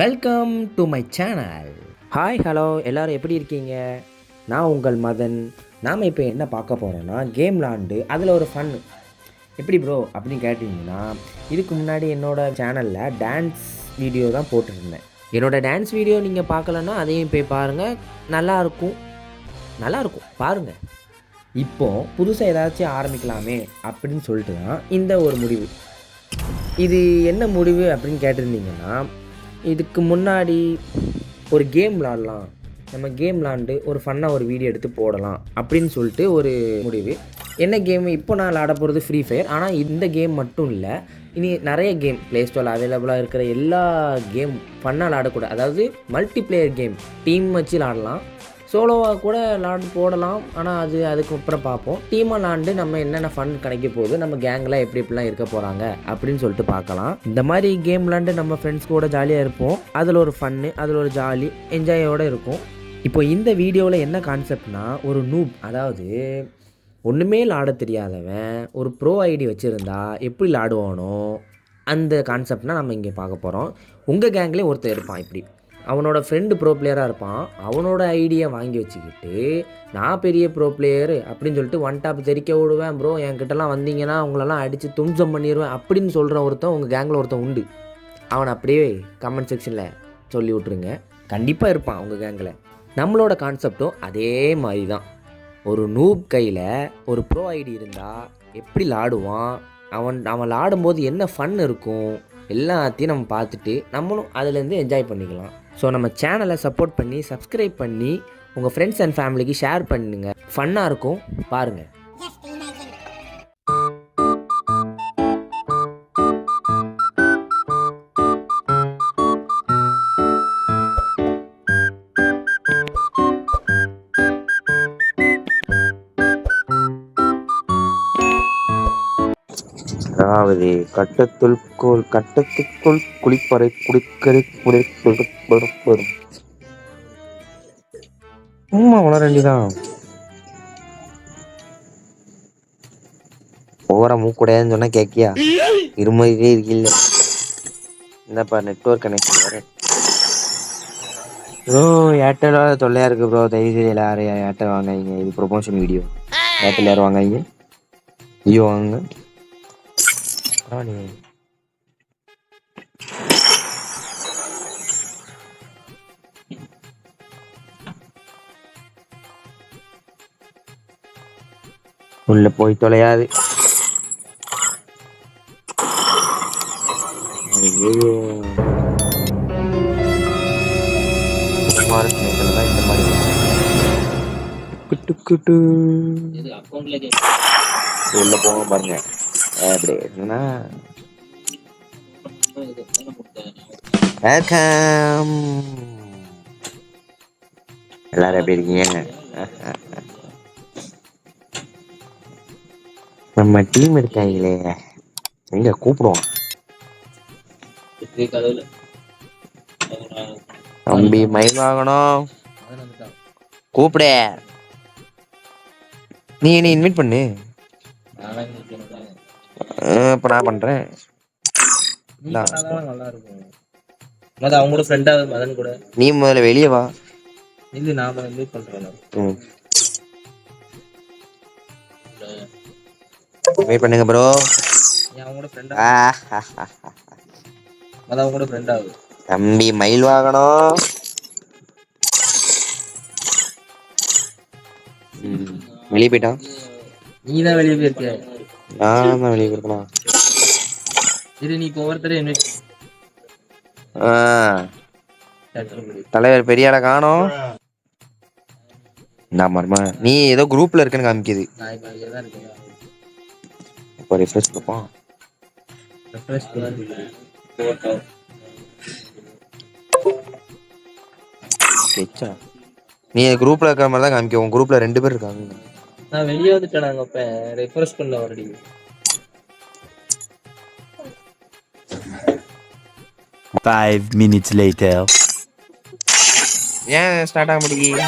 Welcome to my channel. Hi hello எல்லோரும் எப்படி இருக்கீங்க? நான் உங்கள் மதன். நாம் இப்போ என்ன பார்க்க போகிறோன்னா கேம் விளாண்டு அதில் ஒரு ஃபன் எப்படி ப்ரோ அப்படின்னு கேட்டிங்கன்னா, இதுக்கு முன்னாடி என்னோடய சேனலில் டான்ஸ் வீடியோ தான் போட்டுருந்தேன். என்னோடய டான்ஸ் வீடியோ நீங்கள் பார்க்கலன்னா அதையும் போய் பாருங்கள், நல்லாயிருக்கும் பாருங்கள். இப்போது புதுசாக ஏதாச்சும் ஆரம்பிக்கலாமே அப்படின்னு சொல்லிட்டு தான் இந்த ஒரு முடிவு. இது என்ன முடிவு அப்படின்னு கேட்டிருந்தீங்கன்னா, இதுக்கு முன்னாடி ஒரு கேம் விளாட்லாம், நம்ம கேம் விளாண்டு ஒரு ஃபன்னாக ஒரு வீடியோ எடுத்து போடலாம் அப்படின்னு சொல்லிட்டு ஒரு முடிவு. என்ன கேம் இப்போ நான் விளாட போகிறது ஃப்ரீ ஃபயர். ஆனால் இந்த கேம் மட்டும் இல்லை, இனி நிறைய கேம் ப்ளே ஸ்டோரில் அவைலபிளாக இருக்கிற எல்லா கேம் ஃபன்னாக விளாடக்கூடாது. அதாவது மல்டி பிளேயர் கேம், டீம் வச்சு விளாடலாம், சோலோவாக கூட விளாண்டு போடலாம். ஆனால் அதுக்கப்புறம் பார்ப்போம். டீமாக விளாண்டு நம்ம என்னென்ன ஃபன் கிடைக்க போகுது, நம்ம கேங்கில் எப்படிலாம் இருக்க போகிறாங்க அப்படின்னு சொல்லிட்டு பார்க்கலாம். இந்த மாதிரி கேம் விளாண்டு நம்ம ஃப்ரெண்ட்ஸ் கூட ஜாலியாக இருப்போம். அதில் ஒரு ஃபன்னு, அதில் ஒரு ஜாலி என்ஜாயோடு இருக்கும். இப்போ இந்த வீடியோவில் என்ன கான்செப்ட்னா, ஒரு நூப், அதாவது ஒன்றுமே விளாட தெரியாதவன் ஒரு ப்ரோ ஐடி வச்சுருந்தா எப்படி விளாடுவானோ அந்த கான்செப்ட்னால் நம்ம இங்கே பார்க்க போகிறோம். உங்கள் கேங்லேயே ஒருத்தர் இருப்பான், இப்படி அவனோட ஃப்ரெண்டு ப்ரோ பிளேயராக இருப்பான். அவனோட ஐடியை வாங்கி வச்சுக்கிட்டு நான் பெரிய ப்ரோ பிளேயரு அப்படின்னு சொல்லிட்டு ஒன் டாப் தெரிக்க விடுவேன், ப்ரோ என்கிட்டலாம் வந்தீங்கன்னா அவங்களெல்லாம் அடித்து தும்சம் பண்ணிடுவேன் அப்படின்னு சொல்கிற ஒருத்தன் உங்கள் கேங்கில் ஒருத்தன் உண்டு. அவனை அப்படியே கமெண்ட் செக்ஷனில் சொல்லி விட்ருங்க, கண்டிப்பாக இருப்பான் உங்கள் கேங்கில். நம்மளோட கான்செப்டும் அதே மாதிரி தான். ஒரு நூப் கையில் ஒரு ப்ரோ ஐடி இருந்தால் எப்படி விளாடுவான், அவன் விளாடும்போது என்ன ஃபன் இருக்கும், எல்லாத்தையும் நம்ம பார்த்துட்டு நம்மளும் அதுலேருந்து என்ஜாய் பண்ணிக்கலாம். ஸோ நம்ம சேனலை சப்போர்ட் பண்ணி சப்ஸ்கிரைப் பண்ணி உங்கள் ஃப்ரெண்ட்ஸ் அண்ட் ஃபேமிலிக்கு ஷேர் பண்ணுங்க. ஃபன்னாக இருக்கும், பாருங்கள். அதாவது கட்டத்துக்குள் குளிப்பறை குடிக்கரை குடிப்படும். வளர வேண்டிதான். ஓவரா மூக்கூடையான்னு சொன்னா கேக்கியா? இருமையே இருக்கில்ல. இந்தப்பா நெட்வொர்க் கனெக்ஷன் வேற. ப்ரோ ஏர்டெல் தொல்லையா இருக்கு ப்ரோ, தயவு செய்து எல்லாரும் ஏர்டெல் வாங்காதீங்க. இது ப்ரொமோஷன் வீடியோ. ஏர்டெல் யாரும் வாங்காதீங்க, ஐயோ வாங்க. உள்ள போய் தொலையாது. உள்ள போக பாருங்க. எல்லாரும் எப்படி இருக்கீங்க? நம்ம டீம் இருக்காங்களே, எங்க கூப்பிடுவோம். தம்பி மயில் வாங்கணும், கூப்பிடு. நீ என்ன இன்வைட் பண்ணு, இப்ப நான் பண்றேன். அவங்களோட ஃப்ரெண்டா மதன் கூட நீ முதல்ல வெளியே வா. இது நாம இன்வைட் பண்றோம். வெயிட் பண்ணுங்க ப்ரோ. அவங்களோட ஃப்ரெண்டா, அது அவங்களோட ஃப்ரெண்டா. தம்பி மயில் வாங்கணும். வெளியே போயிட்டான். நீ தான் வெளியே போயிருக்க. நான் தான் வெளியே போயிருக்கணும். இது நீ ஒவ்வொருத்தரையும் இன்வைட். தலைவர் பெரிய ஆளை காணோம். நீ ஏதோ குரூப்ல இருக்குன்னு காமிக்குது. ரெஃப்ரெஷ் கொடுப்போம். நீ குரூப்ல இருக்கிற மாதிரி தான் காமிக்க. உன் குரூப்ல 2 பேர் இருக்காங்க. நான் வெளியே வந்துட்டேன். நாங்க இப்ப ரெஃப்ரெஷ் பண்ணல ஆல்ரெடி. 5 minutes later. ஏன் ஸ்டார்ட் ஆக மாட்டேங்குது?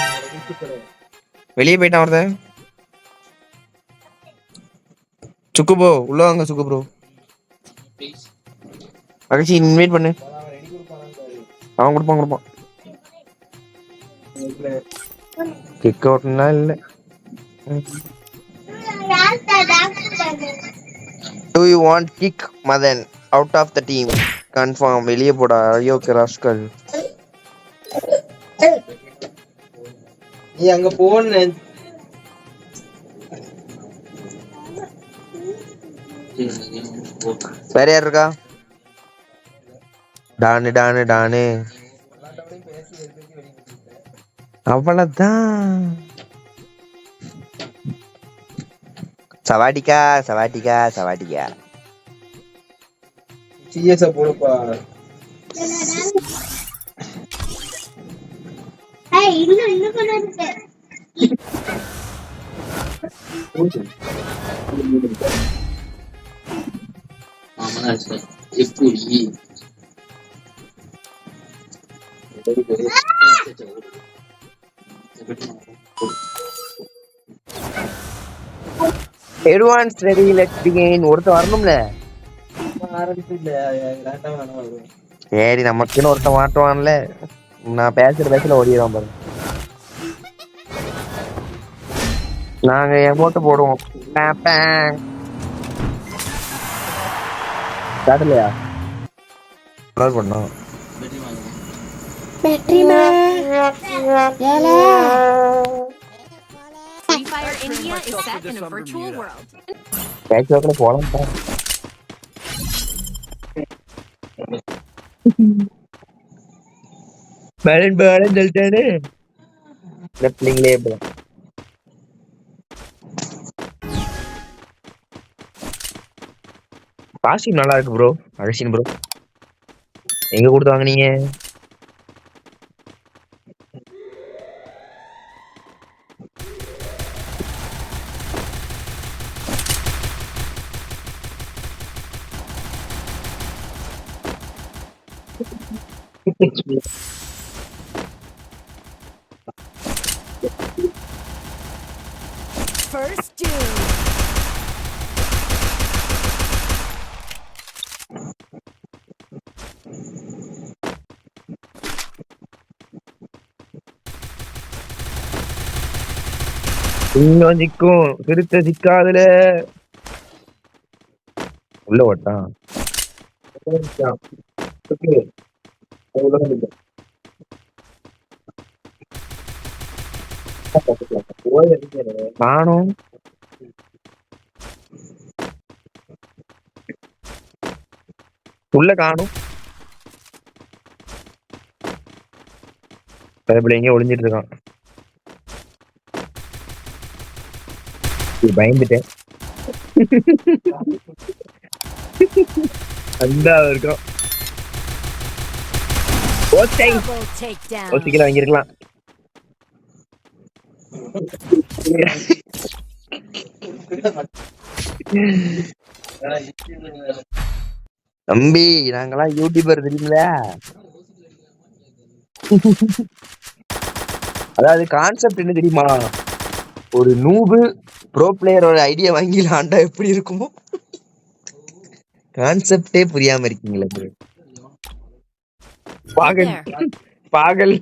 வெளியே போயிட்டான் ஒருத்தன். சுக்கு ப்ரோ உள்ள வாங்க. சுக்கு ப்ரோ மகிழ்ச்சி இன்வைட் பண்ணு. அவன் கொடுப்பான். கிக் அவுட்னா இல்ல. Do you want kick Madan out of the team? Confirm. வெளியே போடா. ஐயோ ராஸ்கல். நீ அங்க போன வேற யார் இருக்கா? டானு அவ்வளவுதான். சவாட்டிக்கா. சிஎஸ் போடுப்பா. இன்னும் கூட இருக்கு. Everyone's ready, let's begin. ஒருத்தன் வரணும்ல. சரி நமக்குன்னு ஒருத்தன் மாட்டுவான்ல. நான் பேசுற ஓடிடுவான் பாருங்க. நாங்க எமோட்டு போடுவோம். காட்டலையா பண்ணோம். Free Fire India is set in a virtual world. பேச்சுவாக்கில் போலாம் தான். பேலன் சொல்லிட்டாரு. பிள்ளைங்களே காஸ்டியூம் நல்லா இருக்கு ப்ரோ. அழசின் ப்ரோ எங்க கொடுத்து வாங்குனீங்க? First Doom. இன்னும் சிக்கும் திருத்த சிக்காதுல உள்ள ஓட்டான். காணும் உள்ள காணும். எங்க ஒளிஞ்சிட்டு இருக்கான். பயந்துட்டேன். அந்த இருக்கும் Double takedown. யோசிக்கலாம் வாங்கிருக்கலாம். தம்பி நாங்கெல்லாம் யூடியூபர் தெரியுங்களா? அதாவது கான்செப்ட் என்ன தெரியுமா? ஒரு நூபு ப்ரோ பிளேயரோட ஐடியா வாங்கி ஆண்டா எப்படி இருக்குமோ கான்செப்டே புரியாம இருக்கீங்களா? பாகல் பாகல்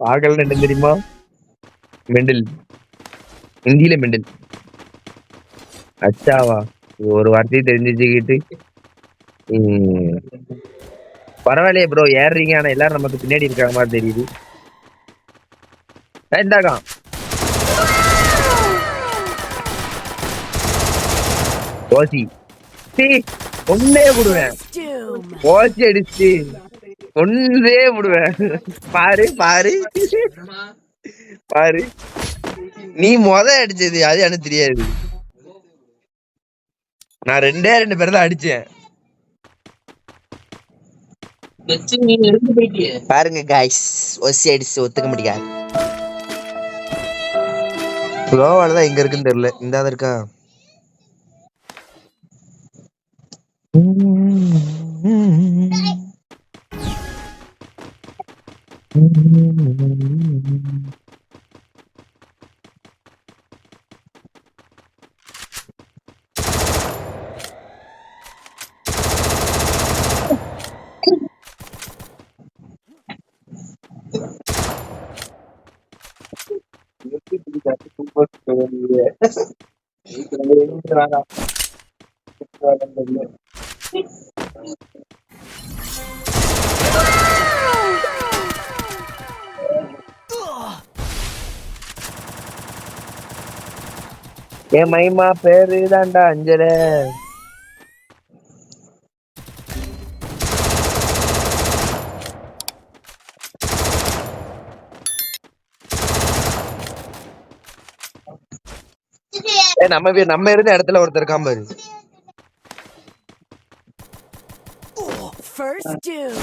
பாகல் என்ன தெரியுமா? மெண்டல். ஹிந்தியில மெண்டல். அச்சாவா ஒரு வார்த்தையை தெரிஞ்சுக்கிட்டு பரவாயில்லையே ப்ரோ ஏறுறீங்க. ஆனா எல்லாரும் நமக்கு பின்னாடி இருக்கிற மாதிரி தெரியுது. இந்தாக்கா ஓசி ஒன்னே விடுவேன். ஓசி அடிச்சு ஒன்றே விடுவேன். பாரு பாரு பாரு நீ அடிச்சது அது எனக்கு தெரியாது. நான் 2 பேர் தான் அடிச்சேன். பாருங்க காய்ஸ் ஒசி அடிச்சு ஒத்துக்க முடியாது. ஸ்லோவாலதான் எங்க இருக்குன்னு தெரியல. இந்த இருக்கா என் மைமா பேரு தான்டா அஞ்சல. நம்ம இருந்த இடத்துல ஒருத்தர் இருக்கான் பாரு. First doom.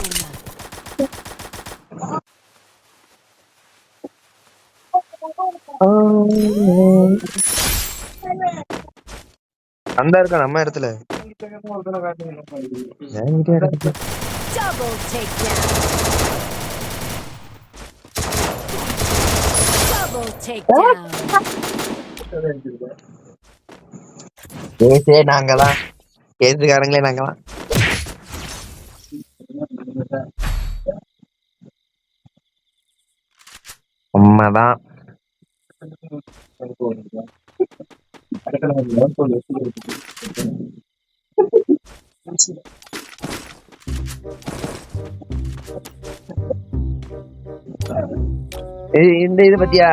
அந்த இருக்கா நம்ம இடத்துல. Double takedown. Double takedown. கேஸே நாங்கதான், கேஸுக்காரங்களே நாங்கதான். உண்மைதான். இந்த இது பத்தியா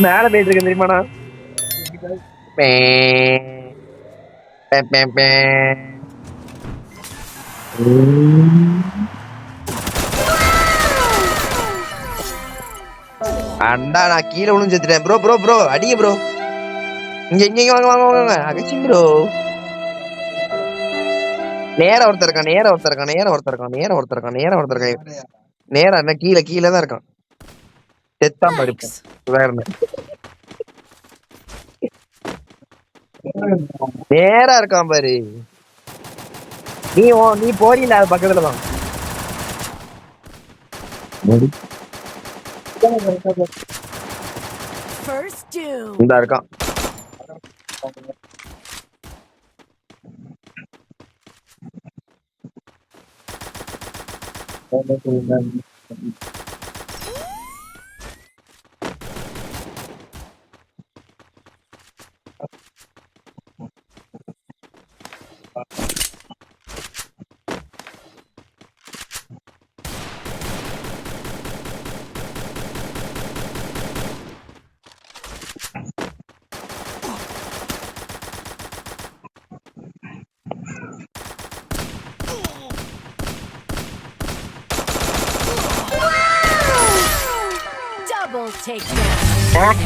மேல போயிட்டு இருக்கேன் தெரியுமாண்ணா. அண்டா நான் கீழே விழுந்து செத்துட்டேன். ப்ரோ ப்ரோ ப்ரோ அடிங்க ப்ரோ. இங்க வாங்க வாங்க வாங்க அகச்சி ப்ரோ. நேரம் ஒருத்தர் இருக்கான், நேரம் ஒருத்தர் இருக்கான், நேரம் ஒருத்தர் இருக்கான், நேரம் ஒருத்தர் இருக்கான், நேரம் ஒருத்தர் இருக்கான். நேரம் என்ன கீழே கீழே தான் இருக்கான். செத்தான் படிப்பேன் வேற என்ன. நேரா இருக்கான் பாரு. நீ போறீல அது பக்கத்துல தான். First doom. இந்த இருக்கான். Double takedown.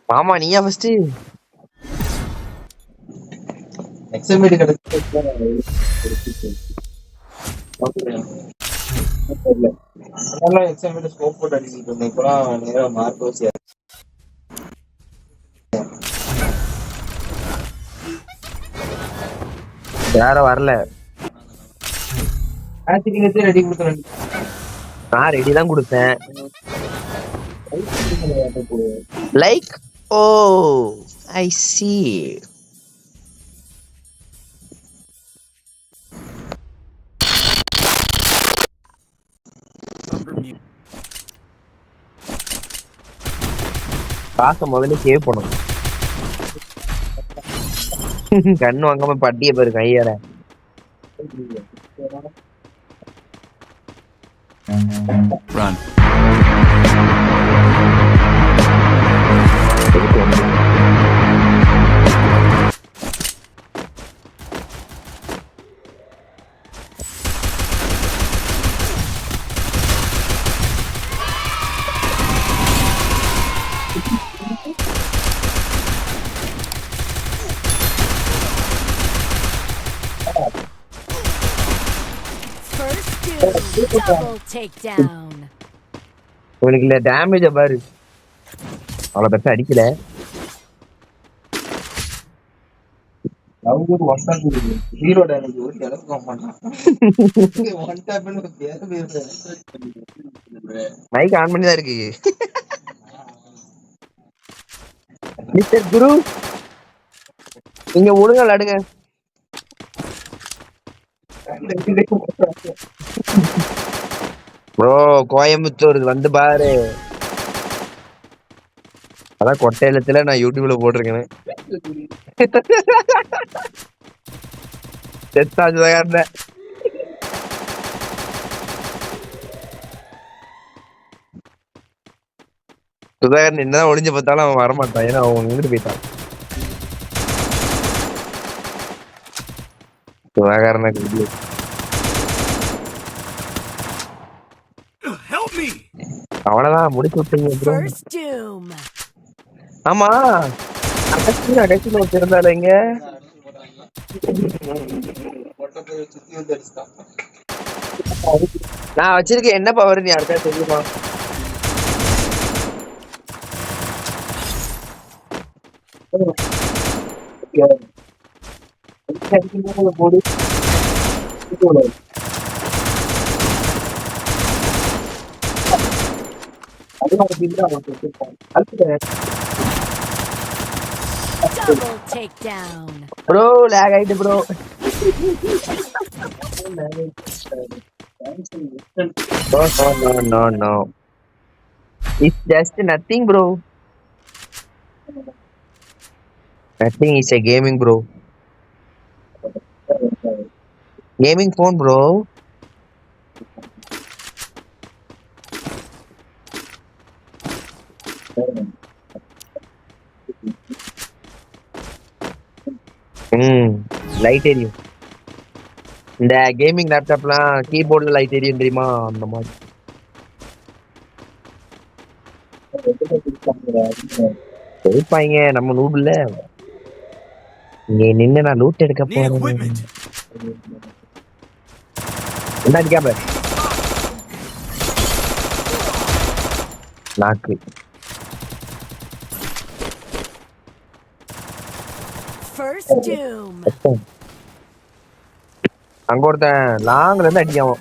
மாமா நீயா ஃபர்ஸ்ட்? எக்ஸாமிட் கிடைச்சு எக்ஸாமிட் ஸ்கோப் போட்டு அடிச்சுட்டு இருந்தேன். இப்பெல்லாம் நேரம் மார்க் வச்சு யார வரல. ரெடி கொடுத்துறேன். நான் ரெடி தான் கொடுத்தேன். லைக் ஓ ஐ சி. காசை முதல்ல சேவ் பண்ணணும். கண்ணு வாங்காம பட்டிய பாரு கையால. Run. First doom. Double takedown. உனக்கு இல்ல டேமேஜ பாரு. அவ்வளவு பெருசா அடிக்கல. ஹீரோ டேமேஜ் ஒரு அளவுக்கு மாட்டான். ஒன் டேப்னு மைக் ஆன் பண்ணி தான் இருக்கு. மிஸ்டர் குரு நீங்க ஒழுங்கா விளையாடுங்க. ப்ரோ கோயம்புத்தூர் வந்து பாரு. அதான் கொட்டை எழுத்துல நான் யூடியூப்ல போட்டிருக்கேன். செத்தா சுதாகரன். சுதாகரன் என்னதான் ஒளிஞ்சு பார்த்தாலும் அவன் வரமாட்டான். ஏன்னா அவன் நின்றுட்டு போயிட்டான். சுதாகரனுக்கு Help me! அவ்வளவுதான் முடிச்சு விட்டீங்க ப்ரோ. First doom. ஆமா கடைசியில் ஒருத்தர் இருந்தாலும் இங்க சுத்தி வந்து அடிச்சுட்டான். நான் வச்சிருக்கேன் என்ன பவர் நீ யாருக்கா தெரியுமா? போடு Double takedown. ப்ரோ லேக் ஆயிட்டு bro. No. It's just nothing bro. Nothing is a gaming bro. Gaming phone bro. Light எரியும். இந்த கேமிங் லேப்டாப்லாம் கீபோர்ட்ல லைட் எரியும் தெரியுமா? அந்த மாதிரி இருப்பாங்க நம்ம நூடுல. இங்க நின்னு நான் லூட் எடுக்க Need போறேன். equipment. என்ன அடிக்காம நாக்கு. First doom. அங்க ஒருத்தன் லாங்ல இருந்து அடிக்காம.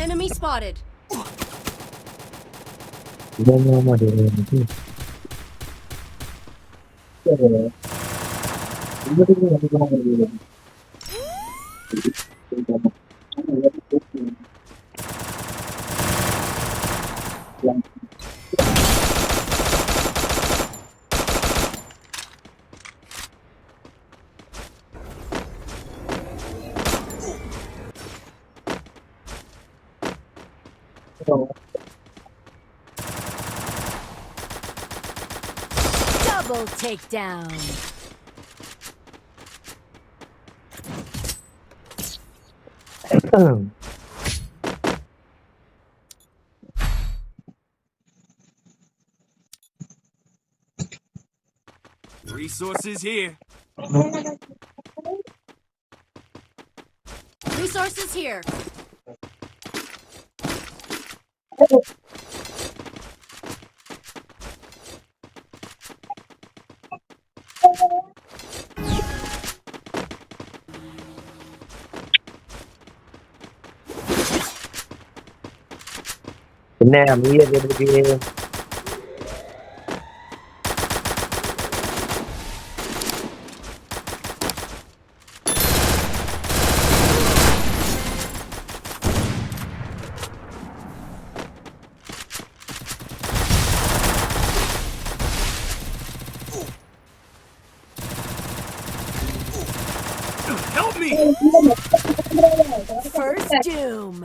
Enemy spotted. Double takedown. Resources here. Resources here. என்ன அமைதியா கேட்டுருக்கு. Help me! First doom.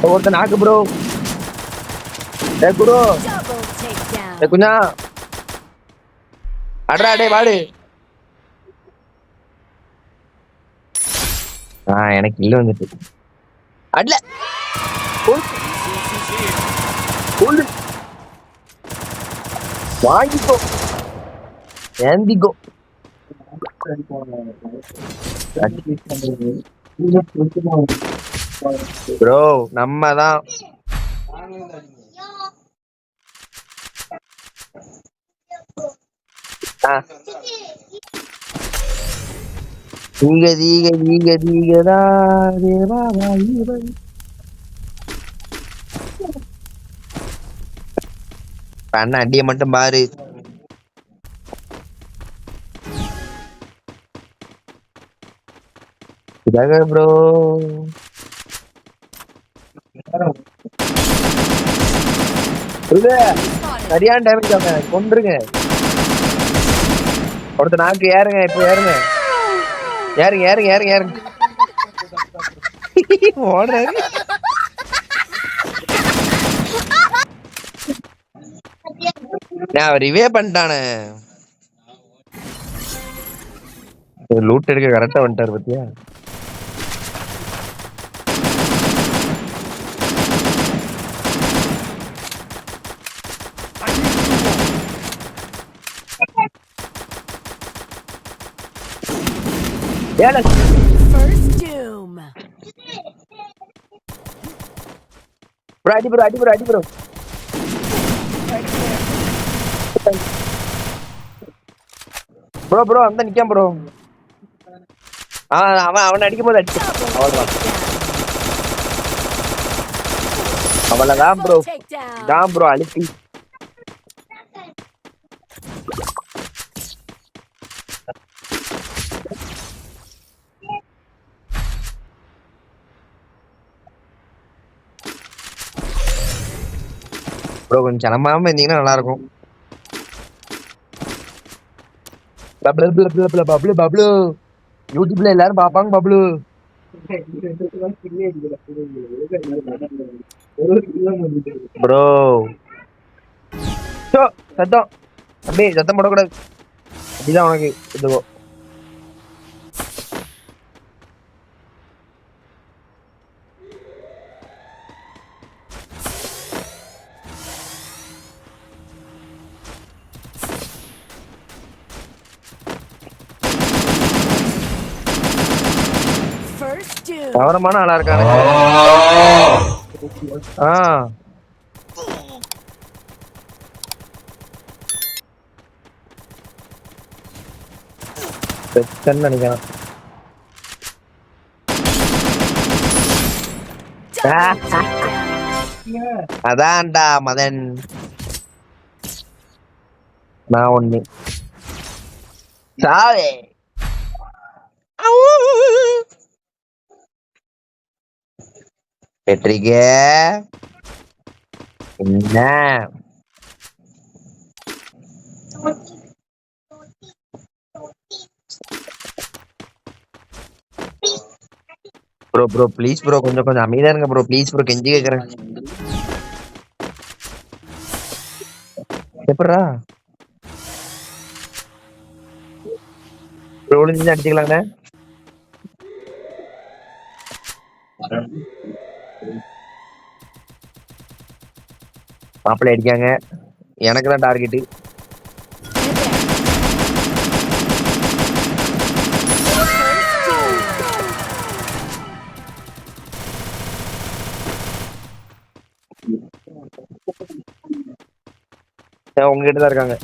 ஒருத்தன் நாக்கு ப்ரோ. குரு Double takedown. குஞ்சா அட்ரா டே வாடு. எனக்கு இல்ல வந்துட்டு அட்ல Resources here. சொல்லு வாங்கிக்கோ ஏந்திக்கோ. ப்ரோ நம்ம தான். நீங்க தீக நீங்க தீகதா தேவாவா இவன். அண்ணா அடிய மட்டும் பாரு. இதாக ப்ரோ சரியான டேமேஜ் ஆக கொண்டுருங்க. ஒருத்த நாக்கு ஏறுங்க, இப்ப ஏறுங்க, ஏறுங்க ஏறுங்க ஏறுங்க ஏறுங்க. ஓடுறாரு. நான் ரிவே பண்ணிட்டானே. லூட் எடுக்க கரெக்டா வந்துட்டாரு பத்தியா. First doom. ப்ரோ அடி ப்ரோ அடி ப்ரோ அடி ப்ரோ. ப்ரோ ப்ரோ அந்த நிக்காம ப்ரோ. அவன் அவன் அடிக்கும் போது அடிச்சு அவ்வளவுதான். அவ்வளவுதான் ப்ரோ. Takedown. தான் ப்ரோ அழுத்தி. ப்ரோ கொஞ்சம் கிளம்பாம இருந்தீங்கன்னா நல்லா இருக்கும். பப்ளு பப்ளு பப்ளு பப்ளு பப்ளு யூடியூப்ல எல்லாரும் பாப்பாங்க பப்ளு. ப்ரோ சத்தம் அப்படியே சத்தம் போடக்கூடாது. அப்படிதான் உனக்கு இதுவோ. First doom. கவனமான ஆளா இருக்கானு. நினைக்கிறேன். அதான்டா மதன். நான் ஒண்ணு சாவே. வெற்றிக என்ன ப்ரோ ப்ரோ ப்ளீஸ் ப்ரோ கொஞ்சம் கொஞ்சம் அமைதியா இருங்க ப்ரோ ப்ளீஸ் ப்ரோ கெஞ்சி கேக்குறேன். எப்படா ப்ரோ ஒளிஞ்சு அடிச்சுக்கலாங்க. மாப்பிள்ளை அடிக்காங்க. எனக்கு தான் டார்கெட்டு. உங்ககிட்ட தான் இருக்காங்க.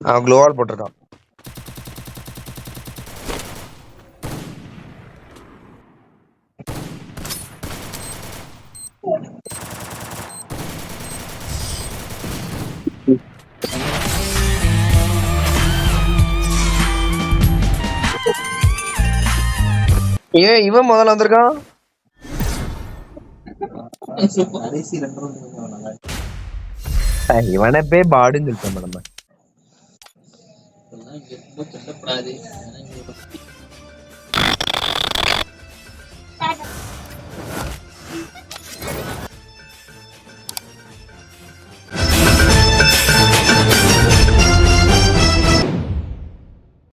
அவன் க்ளோவால் போட்டிருக்கான். இவன் முதல்ல வந்திருக்கான். இவனை போய் பாடுன்னு சொல்லிட்டோம் நம்ம.